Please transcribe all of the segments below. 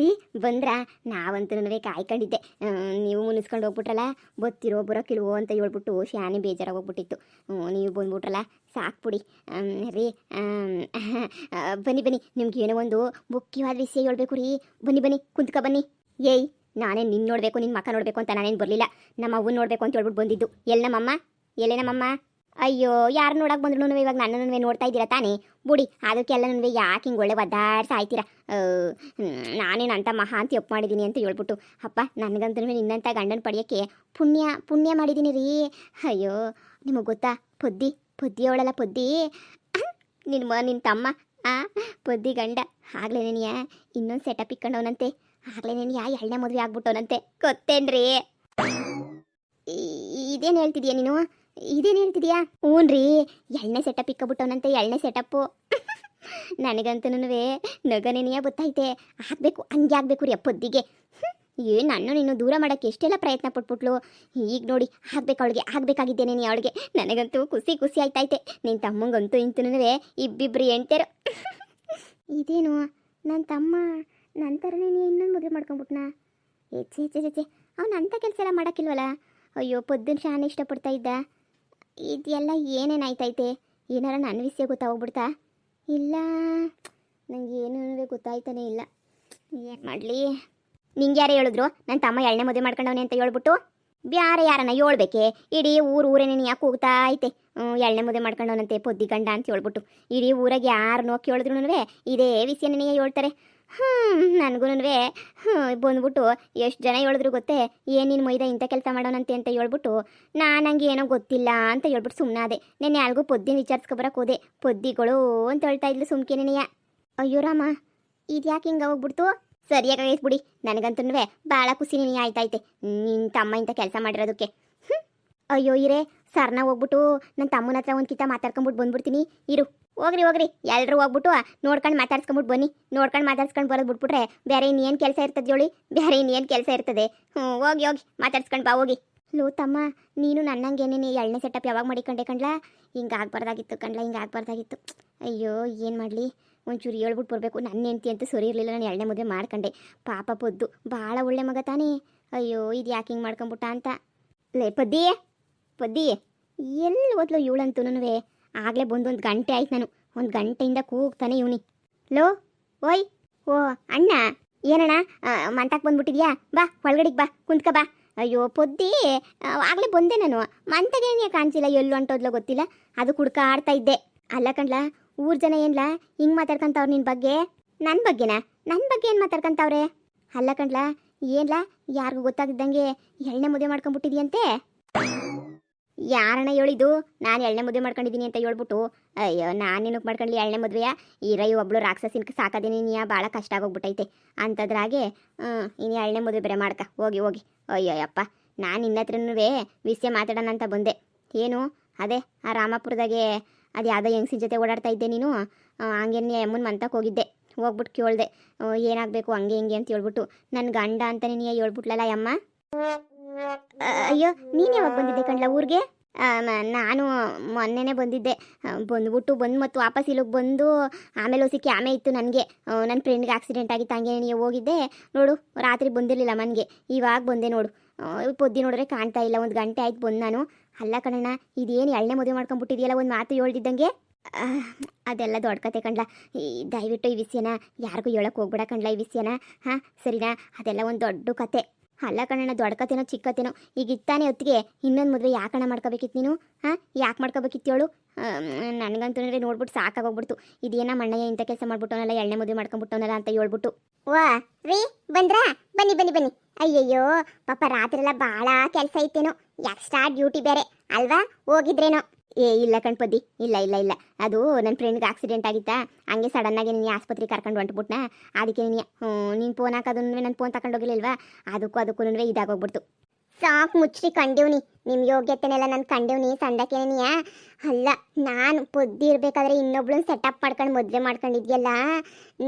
ರೀ ಬಂದ್ರಾ? ನಾವಂತೂ ಕಾಯ್ಕೊಂಡಿದ್ದೆ. ನೀವು ಮುನಿಸ್ಕೊಂಡು ಹೋಗ್ಬಿಟ್ರಲ್ಲ, ಬತ್ತಿರೋ ಬರೋಕಿಲ್ವೋ ಅಂತ ಹೇಳ್ಬಿಟ್ಟು ಶಾನೆ ಬೇಜಾರಾಗಿ ಹೋಗ್ಬಿಟ್ಟಿತ್ತು. ನೀವು ಬಂದ್ಬಿಟ್ರಲ್ಲ, ಸಾಕ್ಬಿಡಿ. ರೀ ಬನ್ನಿ ಬನ್ನಿ, ನಿಮ್ಗೆ ಏನೋ ಒಂದು ಮುಖ್ಯವಾದ ವಿಷಯ ಹೇಳ್ಬೇಕು ರೀ. ಬನ್ನಿ ಬನ್ನಿ, ಕುಂತ್ಕ ಬನ್ನಿ. ಏಯ್, ನಾನೇ ನಿನ್ನ ನೋಡಬೇಕು, ನಿನ್ನ ಮಕ್ಕ ನೋಡಬೇಕು ಅಂತ ನಾನೇನು ಬರಲಿಲ್ಲ. ನಮ್ಮ ಅವ್ವನ್ನ ನೋಡಬೇಕು ಅಂತ ಹೇಳ್ಬಿಟ್ಟು ಬಂದಿದ್ದು. ಎಲ್ಲಿ ನಮ್ಮಮ್ಮ? ಎಲ್ಲೇ ನಮ್ಮಮ್ಮ? ಅಯ್ಯೋ, ಯಾರು ನೋಡಕ್ಕೆ ಬಂದ್ರು ಇವಾಗ ನನ್ನನ್ನು ನೋಡ್ತಾ ಇದ್ದೀರಾ ತಾನೇ? ಬುಡಿ, ಅದಕ್ಕೆಲ್ಲ ಯಾಕೆ ಹಿಂಗೆ ಒಳ್ಳೆ ಒದ್ದಾಡ್ಸಾಯ್ತೀರಾ? ನಾನೇನು ಅಂತ ಮಹಾ ಅಂತ ಒಪ್ಪು ಮಾಡಿದ್ದೀನಿ ಅಂತ ಹೇಳ್ಬಿಟ್ಟು. ಅಪ್ಪ, ನನಗಂತೂ ನಿನ್ನಂಥ ಗಂಡನ ಪಡೆಯೋಕ್ಕೆ ಪುಣ್ಯ ಮಾಡಿದ್ದೀನಿ ರೀ. ಅಯ್ಯೋ, ನಿಮಗೆ ಗೊತ್ತಾ, ಪೊದ್ದಿ ಅವಳಲ್ಲ, ಪೊದ್ದಿ ನಿನ್ನ ತಮ್ಮ ಪೊದ್ದಿ ಗಂಡ ಆಗ್ಲೇನೇನಿಯಾ ಇನ್ನೊಂದು ಸೆಟಪ್ ಇಕ್ಕೊಂಡವನಂತೆ. ಆಗ್ಲೇನೇನಿಯಾ ಎಳ್ಳೆ ಮದುವೆ ಆಗ್ಬಿಟ್ಟವನಂತೆ. ಗೊತ್ತೇನ್ರಿ? ಇದೇನು ಹೇಳ್ತಿದ್ಯಾ ನೀನು? ಇದೇನು ಹೇಳ್ತಿದ್ಯಾ? ಹ್ಞೂನ್ರಿ, ಎಣ್ಣೆ ಸೆಟಪ್ ಇಕ್ಕಬಿಟ್ಟವನಂತೆ, ಎಣ್ಣೆ ಸೆಟಪ್ಪು. ನನಗಂತೂ ನಗನೇನಿಯ ಗೊತ್ತೈತೆ. ಆಗಬೇಕು, ಹಂಗೆ ಆಗಬೇಕು ರೀ ಪೊದ್ದಿಗೆ. ನಾನು ನೀನು ದೂರ ಮಾಡೋಕ್ಕೆ ಎಷ್ಟೆಲ್ಲ ಪ್ರಯತ್ನ ಪಟ್ಬಿಟ್ಲು. ಈಗ ನೋಡಿ, ಆಗಬೇಕಾಗಿದ್ದೇನೆ ನೀ ಅವಳಿಗೆ. ನನಗಂತೂ ಖುಷಿ ಆಯ್ತೈತೆ. ನಿನ್ನ ತಮ್ಮಂಗಂತೂ ಇಂತೂ ಇಬ್ಬಿಬ್ರು ಎಂಟರು. ಇದೇನು ನನ್ನ ತಮ್ಮ ನನ್ನ ಥರನೇ ನೀ ಇನ್ನೊಂದು ಮದುವೆ ಮಾಡ್ಕೊಂಬಿಟ್ನಾ? ಹೆಚ್ಚೆ ಅವ್ನು ಅಂಥ ಕೆಲಸ ಎಲ್ಲ ಮಾಡೋಕ್ಕಿಲ್ವಲ್ಲ. ಅಯ್ಯೋ, ಪೊದ್ದನ ಶಾನೆ ಇಷ್ಟಪಡ್ತಾ ಇದ್ದ. ಇದೆಲ್ಲ ಏನೇನಾಯ್ತೈತೆ? ಏನಾರ ನನ್ನ ವಿಷಯ ಗೊತ್ತಾಗ್ಬಿಡ್ತಾ? ಇಲ್ಲ, ನನಗೆ ಏನು ಗೊತ್ತಾಯ್ತಾನೆ ಇಲ್ಲ. ಏನು ಮಾಡಲಿ? ನಿಂಗೆ ಯಾರೇ ಹೇಳಿದ್ರು ನನ್ನ ತಮ್ಮ ಎಣ್ಣೆ ಮದುವೆ ಮಾಡ್ಕೊಂಡವನೆ ಅಂತ ಹೇಳ್ಬಿಟ್ಟು? ಬ್ಯಾರೆ ಯಾರನ್ನ ಹೇಳ್ಬೇಕೆ? ಇಡೀ ಊರೇನೇ ಯಾಕೆ ಹೋಗ್ತಾ ಐತೆ ಎಣ್ಣೆ ಮದುವೆ ಮಾಡ್ಕೊಂಡವನಂತೆ ಪೊದ್ದಿ ಗಂಡ ಅಂತ ಹೇಳ್ಬಿಟ್ಟು. ಇಡೀ ಊರಾಗೆ ಯಾರನ್ನೋ ಕೇಳಿದ್ರು ಇದೇ ವಿಷಯನೇ ಹೇಳ್ತಾರೆ. ನನಗೂ ಬಂದ್ಬಿಟ್ಟು ಎಷ್ಟು ಜನ ಹೇಳಿದ್ರು ಗೊತ್ತೇ, ಏನು ನಿನ್ನ ಮೈದ ಇಂಥ ಕೆಲಸ ಮಾಡೋಣಂತೆ ಅಂತ ಹೇಳ್ಬಿಟ್ಟು. ನಂಗೆ ಏನೋ ಗೊತ್ತಿಲ್ಲ ಅಂತ ಹೇಳ್ಬಿಟ್ಟು ಸುಮ್ಮನಾದೆ. ನೆನ್ನೆ ಯಾರಿಗೂ ಪೊದ್ದಿನ ವಿಚಾರಿಸ್ಕೊಬರಕ್ಕೆ ಹೋದೆ. ಪೊದ್ದಿಗಳು ಅಂತ ಹೇಳ್ತಾ ಇದ್ಲು ಸುಮ್ಕೆನೆಯ. ಅಯ್ಯೋ ರಾಮ, ಇದು ಯಾಕೆ ಹಿಂಗೆ ಹೋಗ್ಬಿಡ್ತು? ಸರಿಯಾಗೈತೆ ಬಿಡಿ, ನನಗಂತೂ ಭಾಳ ಖುಷಿನೇ ಆಯ್ತೈತೆ ನಿನ್ನ ತಮ್ಮ ಇಂಥ ಕೆಲಸ ಮಾಡಿರೋದಕ್ಕೆ. ಅಯ್ಯೋ ಇರೇ, ಸರ್ನ ಹೋಗ್ಬಿಟ್ಟು ನನ್ನ ತಮ್ಮನ ಹತ್ರ ಒಂದು ಕಿತ್ತ ಮಾತಾಡ್ಕೊಂಬಿಟ್ಟು ಬಂದ್ಬಿಡ್ತೀನಿ. ಇರು, ಹೋಗ್ರಿ ಎಲ್ಲರೂ ಹೋಗ್ಬಿಟ್ಟು ನೋಡ್ಕೊಂಡು ಮಾತಾಡ್ಸ್ಕೊಂಬಿಟ್ಟು ಬನ್ನಿ. ನೋಡ್ಕೊಂಡು ಮಾತಾಡ್ಸ್ಕೊಂಡು ಬರೋದು ಬಿಟ್ಬಿಟ್ರೆ ಬೇರೆ ಇನ್ನೇನು ಕೆಲಸ ಇರ್ತದೆ ಹೇಳಿ? ಬೇರೆ ಇನ್ನೇನು ಕೆಲಸ ಇರ್ತದೆ? ಹೋಗಿ ಮಾತಾಡ್ಸ್ಕೊಂಡು ಬಾ, ಹೋಗಿ. ಲೋ ತಮ್ಮ, ನೀನು ನನ್ನಂಗೇನೇನೆ ಎಣ್ಣೆ ಸೆಟಪ್ ಯಾವಾಗ ಮಾಡಿಕೊಂಡೆ ಕಣ್ಲಾ? ಹಿಂಗೆ ಆಗ್ಬಾರ್ದಾಗಿತ್ತು ಕಣ್ಲಾ, ಹಿಂಗೆ ಆಗ್ಬಾರ್ದಾಗಿತ್ತು. ಅಯ್ಯೋ, ಏನು ಮಾಡಲಿ? ಒಂಚೂರು ಹೇಳ್ಬಿಟ್ಟು ಬರಬೇಕು. ನನ್ನ ಹೆಂಡ್ತಿ ಅಂತೂ ಸರಿ ಇರಲಿಲ್ಲ, ನಾನು ಎಣ್ಣೆ ಮದುವೆ ಮಾಡ್ಕೊಂಡೆ. ಪಾಪ ಪೊದ್ದು ಭಾಳ ಒಳ್ಳೆ ಮಗ ತಾನೇ. ಅಯ್ಯೋ, ಇದು ಯಾಕೆ ಹಿಂಗೆ ಮಾಡ್ಕೊಂಬಿಟ್ಟ ಅಂತ. ಲೇ ಪೊದ್ದಿ ಎಲ್ಲಿ ಓದ್ಲು ಇವಳಂತೂ? ಆಗಲೇ ಬಂದು 1 ಗಂಟೆ ಆಯ್ತು. ನಾನು 1 ಗಂಟೆಯಿಂದ ಕೂಗ್ತಾನೆ ಇವನಿ. ಲೋ ಓಯ್, ಓ ಅಣ್ಣ, ಏನಣ್ಣ ಮಂತಕ್ಕೆ ಬಂದ್ಬಿಟ್ಟಿದ್ಯಾ? ಬಾ ಒಳಗಡೆಗೆ ಬಾ, ಕುಂತ್ಕ ಬಾ. ಅಯ್ಯೋ ಪೊದ್ದಿ, ಆಗಲೇ ಬಂದೆ ನಾನು. ಮಂತಗೇನೇ ಕಾಣಿಸಿಲ್ಲ, ಎಲ್ಲೂ ಅಂಟೋದ್ಲೋ ಗೊತ್ತಿಲ್ಲ. ಅದು ಕುಡ್ಕಾಡ್ತಾ ಇದ್ದೆ. ಅಲ್ಲ ಕಣ್ಲಾ, ಊರ್ ಜನ ಏನ್ಲಾ ಹಿಂಗೆ ಮಾತಾಡ್ಕೊಂತವ್ರು ನಿನ್ನ ಬಗ್ಗೆ? ನನ್ನ ಬಗ್ಗೆನಾ? ನನ್ನ ಬಗ್ಗೆ ಏನು ಮಾತಾಡ್ಕೊಂತವ್ರೆ? ಅಲ್ಲ ಕಣ್ಲಾ, ಏನ್ಲಾ ಯಾರಿಗೂ ಗೊತ್ತಾಗಿದ್ದಂಗೆ ಎಣ್ಣೆ ಮದುವೆ ಮಾಡ್ಕೊಂಬಿಟ್ಟಿದ್ಯಂತೆ? ಯಾರಣ್ಣ ಹೇಳಿದ್ದು ನಾನು ಎಣ್ಣೆ ಮದುವೆ ಮಾಡ್ಕೊಂಡಿದ್ದೀನಿ ಅಂತ ಹೇಳ್ಬಿಟ್ಟು? ಅಯ್ಯೋ, ನಾನೇನಕ್ಕೆ ಮಾಡ್ಕೊಂಡ್ಲಿ ಎಣ್ಣೆ ಮದುವೆಯ? ಈರೈ ಒಬ್ಳು ರಾಕ್ಷಸಿನ ಸಾಕೋದೇನೆ ನೀ ಭಾಳ ಕಷ್ಟ ಆಗೋಗ್ಬಿಟ್ಟೈತೆ ಅಂಥದ್ರಾಗೆ ಇನ್ನು ಎಣ್ಣೆ ಮದುವೆ ಬೇರೆ ಮಾಡ್ಕ. ಹೋಗಿ ಅಯ್ಯಯ್ಯಪ್ಪ, ನಾನು ನಿನ್ನ ಹತ್ರನೂ ವಿಷಯ ಮಾತಾಡೋಣ ಅಂತ ಬಂದೆ. ಏನು ಅದೇ ಆ ರಾಮಪುರದಾಗೆ ಅದು ಯಾವುದೋ ಹೆಂಗಸಿನ ಜೊತೆ ಓಡಾಡ್ತಾ ಇದ್ದೆ ನೀನು. ಹಂಗೇನೆ ಅಮ್ಮನ ಮಂತಕ್ಕೆ ಹೋಗಿದ್ದೆ. ಹೋಗ್ಬಿಟ್ಟು ಕೇಳಿದೆ ಏನಾಗಬೇಕು ಹಂಗೆ ಹಿಂಗೆ ಅಂತ ಹೇಳ್ಬಿಟ್ಟು. ನನ್ನ ಗಂಡ ಅಂತಲೇ ನೀ ಹೇಳ್ಬಿಟ್ಲಲ್ಲ ಅಮ್ಮ. ಅಯ್ಯೋ, ನೀನು ಯಾವಾಗ ಬಂದಿದ್ದೆ ಕಣ್ಲ ಊರಿಗೆ? ನಾನು ಮೊನ್ನೆನೇ ಬಂದಿದ್ದೆ. ಬಂದು ಮತ್ತು ವಾಪಸ್ ಇಲ್ಲಿಗೆ ಬಂದು ಆಮೇಲೆ ಹೊಸಿಕೆ ಆಮೇಲೆ ಇತ್ತು ನನಗೆ. ನನ್ನ ಫ್ರೆಂಡ್ಗೆ ಆಕ್ಸಿಡೆಂಟ್ ಆಗಿತ್ತು, ಹಂಗೆ ನೀವು ಹೋಗಿದ್ದೆ ನೋಡು. ರಾತ್ರಿ ಬಂದಿರಲಿಲ್ಲ ಮನೆಗೆ, ಇವಾಗ ಬಂದೆ ನೋಡು. ಪೊದ್ದಿ ನೋಡ್ರೆ ಕಾಣ್ತಾ ಇಲ್ಲ. 1 ಗಂಟೆ ಆಯ್ತು ಬಂದು ನಾನು. ಅಲ್ಲ ಕಣಣ್ಣ, ಇದೇನು ಎಣ್ಣೆ ಮದುವೆ ಮಾಡ್ಕೊಂಡ್ಬಿಟ್ಟಿದೆಯಲ್ಲ, ಒಂದು ಮಾತು ಹೇಳ್ದಿದ್ದಂಗೆ? ಅದೆಲ್ಲ ದೊಡ್ಡ ಕತೆ ಕಣ್ಲ. ದಯವಿಟ್ಟು ಈ ವಿಷಯನ ಯಾರಿಗೂ ಹೇಳಕ್ಕೆ ಹೋಗ್ಬೇಡ ಕಣ್ಲ, ಈ ವಿಷಯನ. ಸರಿನಾ? ಅದೆಲ್ಲ ಒಂದು ದೊಡ್ಡ ಕತೆ. ಅಲ್ಲ ಕಣಣ್ಣ, ದೊಡ್ಡ ಕತೆನೋ ಚಿಕ್ಕ ಕತೆನೋ, ಈಗ ಇತ್ತಾನೆ ಹೊತ್ತಿಗೆ ಇನ್ನೊಂದು ಮದುವೆ ಯಾಕಣ್ಣ ಮಾಡ್ಕೋಬೇಕಿತ್ತು ನೀನು? ಯಾಕೆ ಮಾಡ್ಕೋಬೇಕಿತ್ತು ಹೇಳು? ನನಗಂತೂ ನೋಡ್ಬಿಟ್ಟು ಸಾಕಾಗೋಗ್ಬಿಡ್ತು. ಇದೇನ ಮಣ್ಣಯ್ಯ ಇಂಥ ಕೆಲಸ ಮಾಡ್ಬಿಟ್ಟವನಲ್ಲ, ಎಣ್ಣೆ ಮದುವೆ ಮಾಡ್ಕೊಂಡ್ಬಿಟ್ಟವನಲ್ಲ ಅಂತ ಹೇಳ್ಬಿಟ್ಟು. ವಾ ರೀ, ಬಂದ್ರಾ? ಬನ್ನಿ. ಅಯ್ಯಯ್ಯೋ ಪಾಪ, ರಾತ್ರಿ ಎಲ್ಲ ಭಾಳ ಕೆಲಸ ಐತೇನೋ, ಎಕ್ಸ್ಟ್ರಾ ಡ್ಯೂಟಿ ಬೇರೆ ಅಲ್ವಾ? ಹೋಗಿದ್ರೇನೋ? ಇಲ್ಲ ಕಣ್ಪದ್ದಿ, ಇಲ್ಲ. ಅದು ನನ್ನ ಫ್ರೆಂಡ್ಗೆ ಆಕ್ಸಿಡೆಂಟ್ ಆಗಿತ್ತಾ, ಹಂಗೆ ಸಡನ್ನಾಗಿ ನೀನು ಆಸ್ಪತ್ರೆಗೆ ಕರ್ಕೊಂಡು ಹೊಂಟ್ಬಿಟ್ನಾ. ಅದಕ್ಕೆ ನೀನು ಫೋನ್ ಹಾಕೋದನ್ನು ನನ್ನ ಫೋನ್ ತಗೊಂಡೋಗಿಲ್ವಾ? ಅದಕ್ಕೂ ಇದಾಗೋಗ್ಬಿಡ್ತು. ಸಾಕು ಮುಚ್ಚಿ ಕಂಡೀವ್ನಿ, ನಿಮ್ಮ ಯೋಗ್ಯತೆನೆಲ್ಲ ನಾನು ಕಂಡೀವ್ನಿ. ಸಂಡಕ್ಕೇನೆಯಾ? ಅಲ್ಲ, ನಾನು ಪೊದ್ದಿ ಇರಬೇಕಾದ್ರೆ ಇನ್ನೊಬ್ಳನ್ನ ಸೆಟಪ್ ಮಾಡ್ಕೊಂಡು ಮದುವೆ ಮಾಡ್ಕೊಂಡಿದ್ಯಲ್ಲ,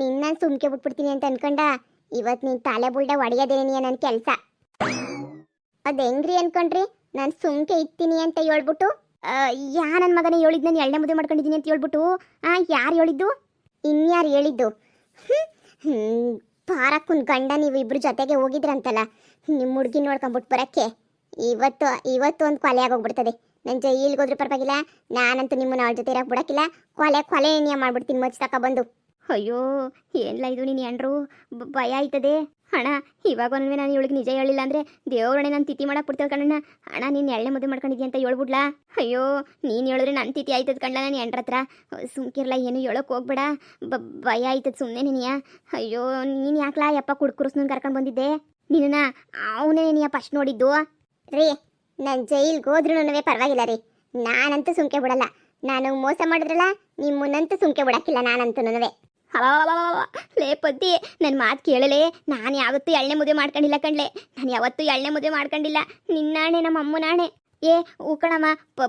ನಿನ್ನ ಸುಮ್ಕೆ ಬಿಟ್ಬಿಡ್ತೀನಿ ಅಂತ ಅನ್ಕೊಂಡ. ಇವತ್ತು ನೀನು ತಲೆ ಬುಲ್ಡ ಹೊಡೆಯೋದೇನೆಯಾ ನನ್ನ ಕೆಲಸ? ಅದು ಹೆಂಗ್ರಿ ಅನ್ಕೊಂಡ್ರಿ? ನಾನು ಸುಮ್ಕೆ ಇರ್ತೀನಿ ಅಂತ ಹೇಳ್ಬಿಟ್ಟು? ನನ್ನ ಮಗನೇ ಹೇಳಿದ್ದು ನಾನು ಎಣ್ಣೆ ಮದುವೆ ಮಾಡ್ಕೊಂಡಿದ್ದೀನಿ ಅಂತ ಹೇಳ್ಬಿಟ್ಟು. ಯಾರು ಹೇಳಿದ್ದು? ಇನ್ಯಾರು ಹೇಳಿದ್ದು? ಪಾರಕ್ಕನ್ ಗಂಡ ನೀವು ಇಬ್ರು ಜೊತೆಗೆ ಹೋಗಿದ್ರಂತಲ್ಲ ನಿಮ್ಮ ಹುಡುಗಿ ನೋಡ್ಕೊಂಬಿಟ್ಟು ಬರಕ್ಕೆ ಇವತ್ತು ಒಂದು ಕೊಲೆ ಆಗೋಗ್ಬಿಡ್ತದೆ. ನನ್ನ ಜೈಲಿಗೆ ಹೋದ್ರೂ ಪರವಾಗಿಲ್ಲ, ನಾನಂತೂ ನಿಮ್ಮನ್ನ ಅವಳ ಜೊತೆ ಇರಕ್ಕೆ ಬಿಡಕ್ಕಿಲ್ಲ. ಕೊಲೆ ಏನಿಯ ಮಾಡ್ಬಿಡ್ತೀನಿ ಮಚ್ಚ ತಗೊಬಂದು. ಅಯ್ಯೋ ಏನ್ಲ ಇದು ನೀನು ಎಂಡ್ರು ಭಯ ಆಯ್ತದೆ ಅಣ್ಣ. ಇವಾಗ ನಾನು ಇವಳಿಗೆ ನಿಜ ಹೇಳಿಲ್ಲ ಅಂದರೆ ದೇವ್ರಣೆ ನಾನು ತಿಥಿ ಮಾಡಕ್ಕೆ ಬಿಡ್ತೇವೆ ಕಣ್ಣ. ಅಣ್ಣ ನೀನು ಎಳ್ಳೆ ಮದುವೆ ಮಾಡ್ಕೊಂಡಿದ್ಯಾ ಅಂತ ಹೇಳ್ಬಿಡ್ಲಾ? ಅಯ್ಯೋ ನೀನು ಹೇಳಿದ್ರೆ ನನ್ನ ತಿಥಿ ಆಯ್ತದ ಕಣ್ಣ. ನಾನು ಎಂಡ್ರ ಹತ್ರ ಸುಮ್ಕಿರ್ಲ ಏನು ಹೇಳೋಕೆ ಹೋಗ್ಬೇಡ, ಭಯ ಆಯ್ತದ ಸುಮ್ಮನೆ ನೀನಿಯ. ಅಯ್ಯೋ ನೀನು ಯಾಕ್ಲಾ ಯಪ್ಪ ಕುಡ್ಕುರ್ಸ್ನ ಕರ್ಕೊಂಡು ಬಂದಿದ್ದೆ ನಿನ್ನ? ಅವನೇ ನೀನಿಯ ಫಸ್ಟ್ ನೋಡಿದ್ದು ರೀ. ನಾನು ಜೈಲ್ಗೆ ಹೋದ್ರೂ ಪರವಾಗಿಲ್ಲ ರೀ, ನಾನಂತೂ ಸುಮ್ಕೆ ಬಿಡಲ್ಲ. ನಾನು ಮೋಸ ಮಾಡಿದ್ರಲ್ಲ ನಿಮ್ಮನ್ನಂತೂ ಸುಮ್ಕೆ ಬಿಡಕ್ಕಿಲ್ಲ ನಾನಂತೂ ನನವೇ. ಲೇ ಪದ್ದಿ ನನ್ನ ಮಾತು ಕೇಳಲೇ, ನಾನು ಯಾವತ್ತೂ ಎಳ್ಳೆ ಮದುವೆ ಮಾಡ್ಕೊಂಡಿಲ್ಲ ಕಣ್ಲೆ. ನಾನು ಯಾವತ್ತೂ ಎಳ್ಳೆ ಮದುವೆ ಮಾಡ್ಕೊಂಡಿಲ್ಲ. ನಿನ್ನಾಣೆ ನಮ್ಮ ಅಮ್ಮನಾಣೆ. ಏ ಉಕ್ಕಣಮ್ಮ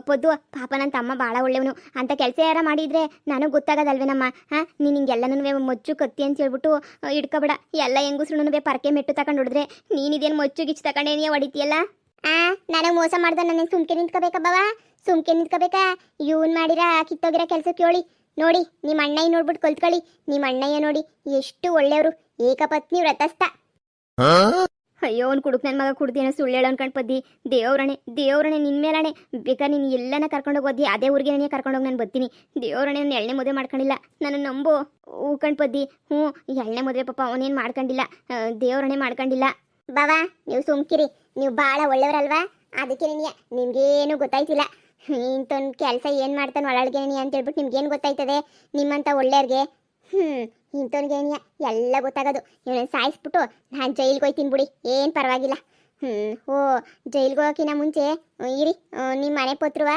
ಪೊದ್ದು ಪಾಪ ನನ್ನ ತಮ್ಮ ಭಾಳ ಒಳ್ಳೆಯವನು ಅಂತ ಕೆಲಸ ಯಾರ ಮಾಡಿದ್ರೆ ನನಗೆ ಗೊತ್ತಾಗೋದಲ್ವೇನಮ್ಮ. ನೀನು ಹಿಂಗೆಲ್ಲನೂ ಮೊಚ್ಚು ಕತ್ತಿ ಅಂತ ಹೇಳ್ಬಿಟ್ಟು ಇಡ್ಕೊಬೇಡ. ಎಲ್ಲ ಹೆಂಗಸ್ರು ಪರಕೆ ಮೆಟ್ಟು ತಗೊಂಡು ಹೊಡಿದ್ರೆ ನೀನಿದೇನು ಮೊಚ್ಚು ಗಿಚ್ಚು ತಗೊಂಡೇನಿಯ ಹೊಡಿತೀಯಲ್ಲ? ನನಗೆ ಮೋಸ ಮಾಡ್ದ ನನಗೆ ಸುಮ್ಕೆ ನಿಂತ್ಕೋಬೇಕಬ್ಬವ, ಸುಮ್ಕೆ ನಿಂತ್ಕೋಬೇಕಾ? ಇವನ್ ಮಾಡಿರ ಕಿತ್ತೋಗಿರೋ ಕೆಲಸಕ್ಕೆ ಹೇಳಿ ನೋಡಿ. ನಿಮ್ಮ ಅಣ್ಣಯ್ಯ ನೋಡ್ಬಿಟ್ಟು ಕಲ್ತ್ಕೊಳ್ಳಿ. ನಿಮ್ಮ ಅಣ್ಣಯ್ಯ ನೋಡಿ ಎಷ್ಟು ಒಳ್ಳೆಯವರು, ಏಕಪತ್ನಿ ವ್ರತಸ್ಥ. ಅಯ್ಯೋ ಅವ್ನು ಕುಡುಕ್ ನನ್ನ ಮಗ ಕುಡ್ದೇನೋ ಸುಳ್ಳು ಹೇಳೋ ಅನ್ಕೊಂಡು ಪದ್ದಿ. ದೇವ್ರಣೆ ನಿನ್ನ ಮೇಲಣೆ. ಬೇಕಾದ್ರೆ ನೀನು ಎಲ್ಲನ ಕರ್ಕೊಂಡೋಗಿ ಓದಿ ಅದೇ ಊರಿಗೆ ನನಗೆ ಕರ್ಕೊಂಡೋಗಿ ನಾನು ಬರ್ತೀನಿ. ದೇವ್ರಣೆ ನಾನು ಎಳ್ಳೆ ಮದುವೆ ಮಾಡ್ಕೊಂಡಿಲ್ಲ, ನಾನು ನಂಬು ಹೂಕಂಡು ಪದ್ದಿ. ಎಳ್ಳೆ ಮದುವೆ ಪಾಪ ಅವನೇನು ಮಾಡ್ಕೊಂಡಿಲ್ಲ, ದೇವ್ರಣೆ ಮಾಡ್ಕೊಂಡಿಲ್ಲ. ಬಾವಾ ನೀವು ಸುಮ್ಕಿರಿ, ನೀವು ಭಾಳ ಒಳ್ಳೆಯವರಲ್ವಾ, ಅದಕ್ಕೆ ನಿಮ್ಗೇನು ಗೊತ್ತಾಯ್ತಿಲ್ಲ. ಇಂಥೊಂದು ಕೆಲಸ ಏನು ಮಾಡ್ತಾನೆ ಒಳಗೆ ಅಂತ ಹೇಳ್ಬಿಟ್ಟು ನಿಮ್ಗೇನು ಗೊತ್ತಾಯ್ತದೆ? ನಿಮ್ಮಂಥ ಒಳ್ಳೆಯವ್ರಿಗೆ ಇಂಥವ್ನಿಗೇನಿಯ ಎಲ್ಲ ಗೊತ್ತಾಗೋದು. ಇವನನ್ನು ಸಾಯಿಸ್ಬಿಟ್ಟು ನಾನು ಜೈಲಿಗೆ ಹೋಯ್ತೀನಿ ಬಿಡಿ, ಏನು ಪರವಾಗಿಲ್ಲ. ಜೈಲಿಗೆ ಹೋಗೋಕ್ಕಿಂತ ಮುಂಚೆ ಇರಿ, ನಿಮ್ಮ ಮನೆ ಪತ್ರವ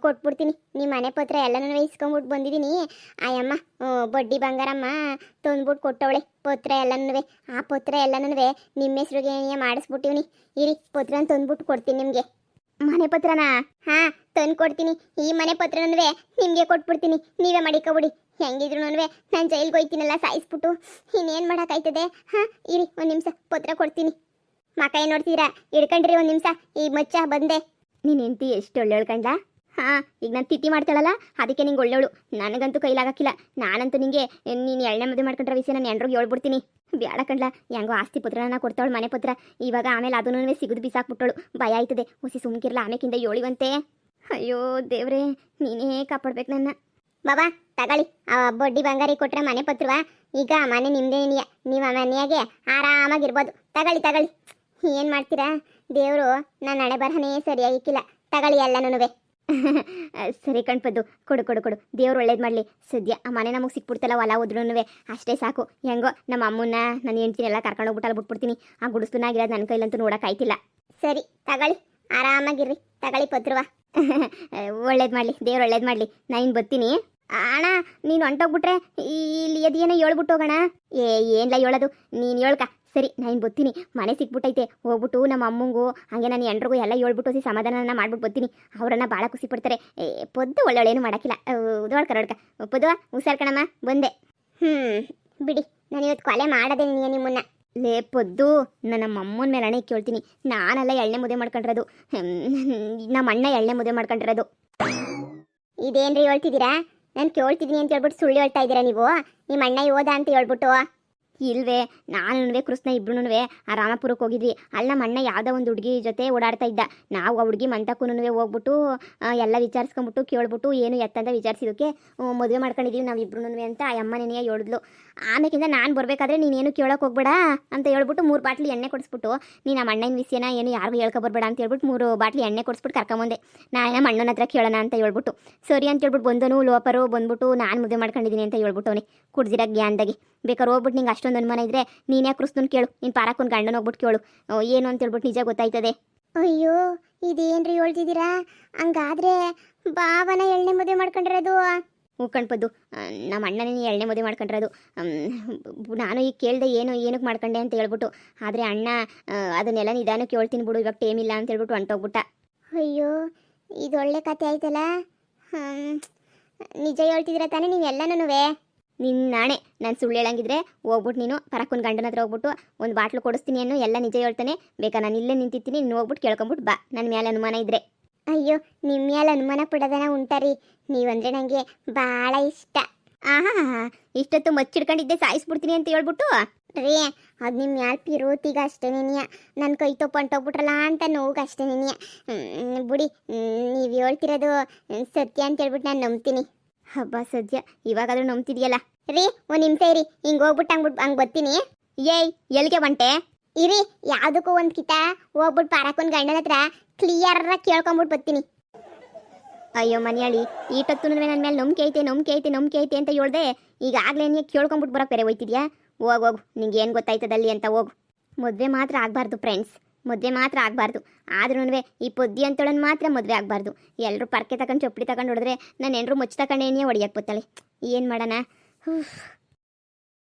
ಕೊಟ್ಬಿಡ್ತೀನಿ. ನಿಮ್ಮ ಮನೆ ಪತ್ರ ಎಲ್ಲನೂ ಇಸ್ಕೊಂಬಿಟ್ಟು ಬಂದಿದ್ದೀನಿ. ಆಯಮ್ಮ ಬಡ್ಡಿ ಬಂಗಾರಮ್ಮ ತಂದ್ಬಿಟ್ಟು ಕೊಟ್ಟವಳೆ ಪತ್ರ ಎಲ್ಲನೂ. ಆ ಪತ್ರ ಎಲ್ಲನೂ ನಿಮ್ಮ ಹೆಸ್ರಿಗೆ ಮಾಡಿಸ್ಬಿಟ್ಟಿವ್ನಿ. ಇರಿ ಪತ್ರನ ತಂದ್ಬಿಟ್ಟು ಕೊಡ್ತೀನಿ ನಿಮಗೆ. ಮನೆ ಪತ್ರನಾ? ಹಾಂ ತಂದು ಕೊಡ್ತೀನಿ. ಈ ಮನೆ ಪತ್ರನೂ ನಿಮಗೆ ಕೊಟ್ಬಿಡ್ತೀನಿ, ನೀವೇ ಮಾಡಿಕೊಬಿಡಿ. ಹೆಂಗಿದ್ರು ನಾನು ಜೈಲಿಗೆ ಹೋಯ್ತೀನಲ್ಲ ಸಾಯಿಸ್ಬಿಟ್ಟು, ಇನ್ನೇನು ಮಾಡೋಕ್ಕಾಯ್ತದೆ? ಇರಿ ಒಂದು ನಿಮಿಷ ಪತ್ರ ಕೊಡ್ತೀನಿ. ಮಕ್ಕ ಏನು ನೋಡ್ತೀರಾ? ಹಿಡ್ಕೊಂಡ್ರಿ ಒಂದು ನಿಮಿಷ. ಈ ಮಚ್ಚ ಬಂದೆ. ನೀನು ಹೆಂಡ್ತಿ ಎಷ್ಟು ಒಳ್ಳೆಯವಳು ಕಂಡ. ಈಗ ನಾನು ತಿಥಿ ಮಾಡ್ತಾಳಲ್ಲ ಅದಕ್ಕೆ ನಿಂಗೆ ಒಳ್ಳೆಯವಳು. ನನಗಂತೂ ಕೈಲಾಗಕ್ಕಿಲ್ಲ. ನಾನಂತೂ ನಿಂಗೆ ನೀನು ಎಳ್ಳೆ ಮದುವೆ ಮಾಡ್ಕೊಂಡ್ರೆ ವಿಷಯ ನಾನು ಎಂಡ್ರಿಗೆ ಹೇಳ್ಬಿಡ್ತೀನಿ. ಬೇಡ ಕಣ್ಲ, ಹೆಂಗೋ ಆಸ್ತಿ ಪತ್ರನ ಕೊಡ್ತಾವಳು ಮನೆ ಪತ್ರ. ಇವಾಗ ಆಮೇಲೆ ಅದನ್ನೂ ಸಿಗದು ಬಿಸಾಕ್ಬಿಟ್ಟಳು. ಭಯ ಆಯ್ತದೆ. ಹುಸಿ ಸುಮ್ಕಿರ್ಲ, ಆಮೇಕಿಂದ ಹೇಳಿವಂತೆ. ಅಯ್ಯೋ ದೇವ್ರೆ ನೀನೇ ಕಾಪಾಡ್ಬೇಕು ನನ್ನ. ಬಾಬಾ ತಗೊಳ್ಳಿ, ಬಡ್ಡಿ ಬಂಗಾರಿ ಕೊಟ್ರೆ ಮನೆ ಪತ್ರವಾ. ಈಗ ಮನೆ ನಿಮ್ದೇನಿಯ, ನೀವು ಮನೆಯಾಗೆ ಆರಾಮಾಗಿರ್ಬೋದು. ತಗೊಳ್ಳಿ. ಏನು ಮಾಡ್ತೀರಾ? ದೇವರು ನನ್ನ ಹಣೆ ಬರಹನೇ ಸರಿಯಾಗಿಕ್ಕಿಲ್ಲ. ತಗೊಳ್ಳಿ ಎಲ್ಲನೂ. ಸರಿ ಕಣ್ಪದ್ದು, ಕೊಡು. ದೇವ್ರು ಒಳ್ಳೇದು ಮಾಡಲಿ. ಸದ್ಯ ಆ ಮನೆ ನಮಗೆ ಸಿಕ್ಬಿಡ್ತಲ್ಲ, ಹೊಲ ಉದ್ರೂ ಅಷ್ಟೇ ಸಾಕು. ಹೆಂಗೋ ನಮ್ಮ ಅಮ್ಮನ್ನ ನಾನು ಹೆಂಡ್ತಿನೆಲ್ಲ ಕರ್ಕೊಂಡೋಗ್ಬಿಟ್ಟಲ್ಲಿ ಬಿಟ್ಬಿಡ್ತೀನಿ. ಆ ಗುಡಿಸ್ಲನಾಗಿರೋದು ನನ್ನ ಕೈಲಂತೂ ನೋಡೋಕ್ಕಾಯ್ತಿಲ್ಲ. ಸರಿ ತಗೊಳ್ಳಿ, ಆರಾಮಾಗಿರ್ರಿ. ತಗೊಳ್ಳಿ ಪತ್ರವಾ. ಒಳ್ಳೇದು ಮಾಡಲಿ, ದೇವ್ರು ಒಳ್ಳೇದು ಮಾಡಲಿ. ನಾನು ಬರ್ತೀನಿ. ಅಣ್ಣ ನೀನು ಹೊಂಟೋಗ್ಬಿಟ್ರೆ ಇಲ್ಲಿ ಅದೇನೋ ಹೇಳ್ಬಿಟ್ಟು ಹೋಗೋಣ. ಏನ್ಲ ಹೇಳೋದು, ನೀನು ಹೇಳ್ಕ. ಸರಿ ನಾನು ಬರ್ತೀನಿ. ಮನೆ ಸಿಕ್ಬಿಟ್ಟೈತೆ, ಹೋಗ್ಬಿಟ್ಟು ನಮ್ಮ ಅಮ್ಮಂಗೂ ಹಾಗೆ ನಾನು ಎಂಡ್ರಿಗೂ ಎಲ್ಲ ಹೇಳ್ಬಿಟ್ಟು ಸಮಾಧಾನ ಮಾಡ್ಬಿಟ್ಟು ಬರ್ತೀನಿ. ಅವರನ್ನ ಭಾಳ ಖುಷಿ ಪಡ್ತಾರೆ. ಪೊದ್ದು ಒಳ್ಳೊಳ್ಳೇನು ಮಾಡೋಕ್ಕಿಲ್ಲ. ದೊಡ್ಕ ಪೊದ್ದುವ ಹುಷಾರ್ ಕಣಮ್ಮ, ಬಂದೆ. ಬಿಡಿ, ನಾನು ಇವತ್ತು ಕೊಲೆ ಮಾಡೋದೇ ನಿಮ್ಮನ್ನ. ಲೇ ಪೊದ್ದು, ನಮ್ಮ ಅಮ್ಮನ ಮೇಲೆ ಹಣೆ ಕೇಳ್ತೀನಿ. ನಾನೆಲ್ಲ ಎಳ್ಳೆ ಮದುವೆ ಮಾಡ್ಕೊಂಡಿರೋದು, ನಮ್ಮ ಅಣ್ಣ ಎಳ್ಳೆ ಮದುವೆ ಮಾಡ್ಕೊಂಡಿರೋದು. ಇದೇನ್ರಿ ಹೇಳ್ತಿದ್ದೀರಾ? ನಾನು ಕೇಳ್ತಿದ್ದೀನಿ ಅಂತ ಹೇಳ್ಬಿಟ್ಟು ಸುಳ್ಳು ಹೇಳ್ತಾ ಇದ್ದೀರಾ ನೀವು? ನಿಮ್ಮ ಅಣ್ಣ ಯೋಧ ಅಂತ ಹೇಳ್ಬಿಟ್ಟು. ಇಲ್ವೇ, ನಾನು ಕೃಷ್ಣ ಇಬ್ರು ಆ ರಾಮಪುರಕ್ಕೆ ಹೋಗಿದ್ವಿ. ಅಲ್ಲಿ ನಮ್ಮ ಅಣ್ಣ ಯಾವುದೋ ಒಂದು ಹುಡುಗಿ ಜೊತೆ ಓಡಾಡ್ತಾ ಇದ್ದ. ನಾವು ಆ ಹುಡುಗಿ ಮಂತಕ್ಕೂ ಹೋಗ್ಬಿಟ್ಟು ಎಲ್ಲ ವಿಚಾರಿಸ್ಕೊಂಬಿಟ್ಟು ಕೇಳ್ಬಿಟ್ಟು ಏನು ಎತ್ತಂತ ವಿಚಾರಿಸಿದಕ್ಕೆ ಮದುವೆ ಮಾಡ್ಕೊಂಡಿದ್ದೀವಿ ನಾವು ಇಬ್ರು ಅಂತ ಆ ಅಮ್ಮನೇನೆಯ ಹೇಳಿದ್ಲು. ಆಮೇಕಿಂದ ನಾನು ಬರಬೇಕಾದ್ರೆ ನೀನೇನು ಕೇಳೋಕೆ ಹೋಗ್ಬೇಡ ಅಂತ ಹೇಳ್ಬಿಟ್ಟು 3 ಬಾಟ್ಲಿ ಎಣ್ಣೆ ಕೊಡಿಸ್ಬಿಟ್ಟು, ನೀನು ನಮ್ಮ ಅಣ್ಣನ ವಿಷಯನ ಏನು ಯಾರಿಗೂ ಹೇಳ್ಕೊಬರ್ಬೇಡ ಅಂತ ಹೇಳ್ಬಿಟ್ಟು 3 ಬಾಟ್ಲಿ ಎಣ್ಣೆ ಕೊಡಿಸ್ಬಿಟ್ಟು ಕರ್ಕೊಂಬಂದೆ. ನಾನು ನಮ್ಮ ಅಣ್ಣನ ಹತ್ರ ಕೇಳೋಣ ಅಂತ ಹೇಳ್ಬಿಟ್ಟು, ಸರಿ ಅಂತ ಹೇಳ್ಬಿಟ್ಟು ಬಂದನು ಲೋಪರು ಬಂದ್ಬಿಟ್ಟು ನಾನು ಮದುವೆ ಮಾಡ್ಕೊಂಡಿದ್ದೀನಿ ಅಂತ ಹೇಳ್ಬಿಟ್ಟು ಅವನಿಗೆ ಕುಡ್ದಿರ ಗ್ಯಾನ್ದಾಗಿ. ಬೇಕಾದ್ರೆ ಹೋಗ್ಬಿಟ್ಟು ನಿಂಗೆ ಅಷ್ಟೊಂದು ಅನುಮಾನ ಇದ್ರೆ ನೀನು ಯಾಕೆ ಕೃಷ್ಣನ್ ಕೇಳು, ನೀನು ಪಾರಕ್ಕನ ಗಂಡನ ಹೋಗ್ಬಿಟ್ಟು ಕೇಳು ಏನು ಅಂತ ಹೇಳ್ಬಿಟ್ಟು ನಿಜ ಗೊತ್ತಾಯ್ತದೆ. ಅಯ್ಯೋ ಇದೇನ್ರಿ ಹೇಳ್ತಿದ್ದೀರಾ? ಹಂಗಾದ್ರೆ ಭಾವನ ಎಳ್ಳೆ ಮದುವೆ ಮಾಡ್ಕೊಂಡಿರೋದು? ಕಣ್ಪದ್ದು, ನಮ್ಮ ಅಣ್ಣನೇ ಎಳ್ಳೆ ಮದುವೆ ಮಾಡ್ಕೊಂಡಿರೋದು. ನಾನು ಈಗ ಕೇಳಿದೆ ಏನಕ್ಕೆ ಮಾಡ್ಕೊಂಡೆ ಅಂತ ಹೇಳ್ಬಿಟ್ಟು, ಆದರೆ ಅಣ್ಣ ಅದನ್ನೆಲ್ಲ ನಿಧಾನಕ್ಕೆ ಹೇಳ್ತೀನಿ ಬಿಡು, ಇವಾಗ ಟೈಮ್ ಇಲ್ಲ ಅಂತ ಹೇಳ್ಬಿಟ್ಟು ಹೊಂಟೋಗ್ಬಿಟ್ಟ. ಅಯ್ಯೋ ಇದೊಳ್ಳೆ ಕತೆ ಆಯ್ತಲ್ಲ. ನಿಜ ಹೇಳ್ತಿದ್ದೀರ ತಾನೇ ನೀವೆಲ್ಲನೂ? ನಿನ್ನ ನಾಣೆ, ನಾನು ಸುಳ್ಳು ಹೇಳಂಗಿದ್ರೆ ಹೋಗ್ಬಿಟ್ಟು ನೀನು ಪರಕ್ಕನ ಗಂಡನ ಹತ್ರ ಹೋಗ್ಬಿಟ್ಟು ಒಂದು ಬಾಟ್ಲು ಕೊಡಿಸ್ತೀನಿ ಅನ್ನೋ, ಎಲ್ಲ ನಿಜ ಹೇಳ್ತಾನೆ. ಬೇಕಾ ನಾನು ಇಲ್ಲೇ ನಿಂತಿರ್ತೀನಿ, ನೀನು ಹೋಗ್ಬಿಟ್ಟು ಕೇಳ್ಕೊಂಬಿಟ್ಟು ಬಾ, ನನ್ನ ಮೇಲೆ ಅನುಮಾನ ಇದ್ದರೆ. ಅಯ್ಯೋ ನಿಮ್ಮ ಮೇಲೆ ಅನುಮಾನ ಪಡೋದನ ಉಂಟಾರಿ, ನೀವಂದರೆ ನನಗೆ ಭಾಳ ಇಷ್ಟ. ಇಷ್ಟೊತ್ತು ಮಚ್ಚಿಡ್ಕೊಂಡಿದ್ದೆ ಸಾಯಿಸ್ಬಿಡ್ತೀನಿ ಅಂತ ಹೇಳ್ಬಿಟ್ಟು ರೀ ಅದು ನಿಮ್ಮ ಮ್ಯಾಲ್ ಪಿರೋತಿಗ ಅಷ್ಟೇ ನೆನೆಯ ನನ್ನ ಕೈ ತೊಗೊಂಡೋಗ್ಬಿಟ್ರಲ್ಲ ಅಂತ ನೋವು ಅಷ್ಟೇ ನೆನೆಯ ಬಿಡಿ ನೀವು ಹೇಳ್ತಿರೋದು ಸತ್ಯ ಅಂತ ಹೇಳ್ಬಿಟ್ಟು ನಾನು ನಂಬ್ತೀನಿ. ಹಬ್ಬ ಸದ್ಯ ಇವಾಗಾದ್ರೂ ನಂಬ್ತಿದ್ಯಲ್ಲ. ರೀ ಒಂದು ನಿಮಿಷ ಇರಿ, ಹಿಂಗೆ ಹೋಗ್ಬಿಟ್ಟು ಹಂಗೆ ಬರ್ತೀನಿ. ಏಯ್ ಎಲ್ಲಿಗೆ ಹೊಂಟೆ? ಇರಿ ಯಾವುದಕ್ಕೂ ಒಂದು ಕಿತ ಹೋಗ್ಬಿಟ್ಟು ಪಾರಕ್ಕೊಂದು ಗಂಡನ ಹತ್ರ ಕ್ಲಿಯರಾಗಿ ಕೇಳ್ಕೊಂಬಿಟ್ಟು ಬರ್ತೀನಿ. ಅಯ್ಯೋ ಮನೆಯಾಳಿ, ಈಟತ್ತು ನನ್ನ ಮೇಲೆ ನಂಬಿಕೆ ಐತೆ ಅಂತ ಹೇಳ್ದೆ, ಈಗಾಗಲೇ ನೀನು ಕೇಳ್ಕೊಂಬಿಟ್ಟು ಬರೋಕೆ ಬೇರೆ ಹೋಯ್ತಿದ್ಯಾ? ಹೋಗು ನಿಂಗೆ ಏನು ಗೊತ್ತಾಯ್ತದಲ್ಲಿ ಅಂತ ಹೋಗು. ಮದುವೆ ಮಾತ್ರ ಆಗಬಾರ್ದು ಫ್ರೆಂಡ್ಸ್, ಮದುವೆ ಮಾತ್ರ ಆಗಬಾರ್ದು. ಆದ್ರೂ ಈ ಪೊದ್ದಿ ಅಂತೇಳನ್ ಮಾತ್ರ ಮದುವೆ ಆಗಬಾರ್ದು. ಎಲ್ಲರೂ ಪರ್ಕೆ ತಗೊಂಡು ಚಪ್ಪಲಿ ತಗೊಂಡು ಹೊಡೆದ್ರೆ ನಾನು ಎಲ್ಲರೂ ಮುಚ್ಚಿ ತಗೊಂಡು ಏನೇ ಹೊಡಿಯಕ್ಕೆ ಬತ್ತಾಳೆ. ಏನು ಮಾಡೋಣ?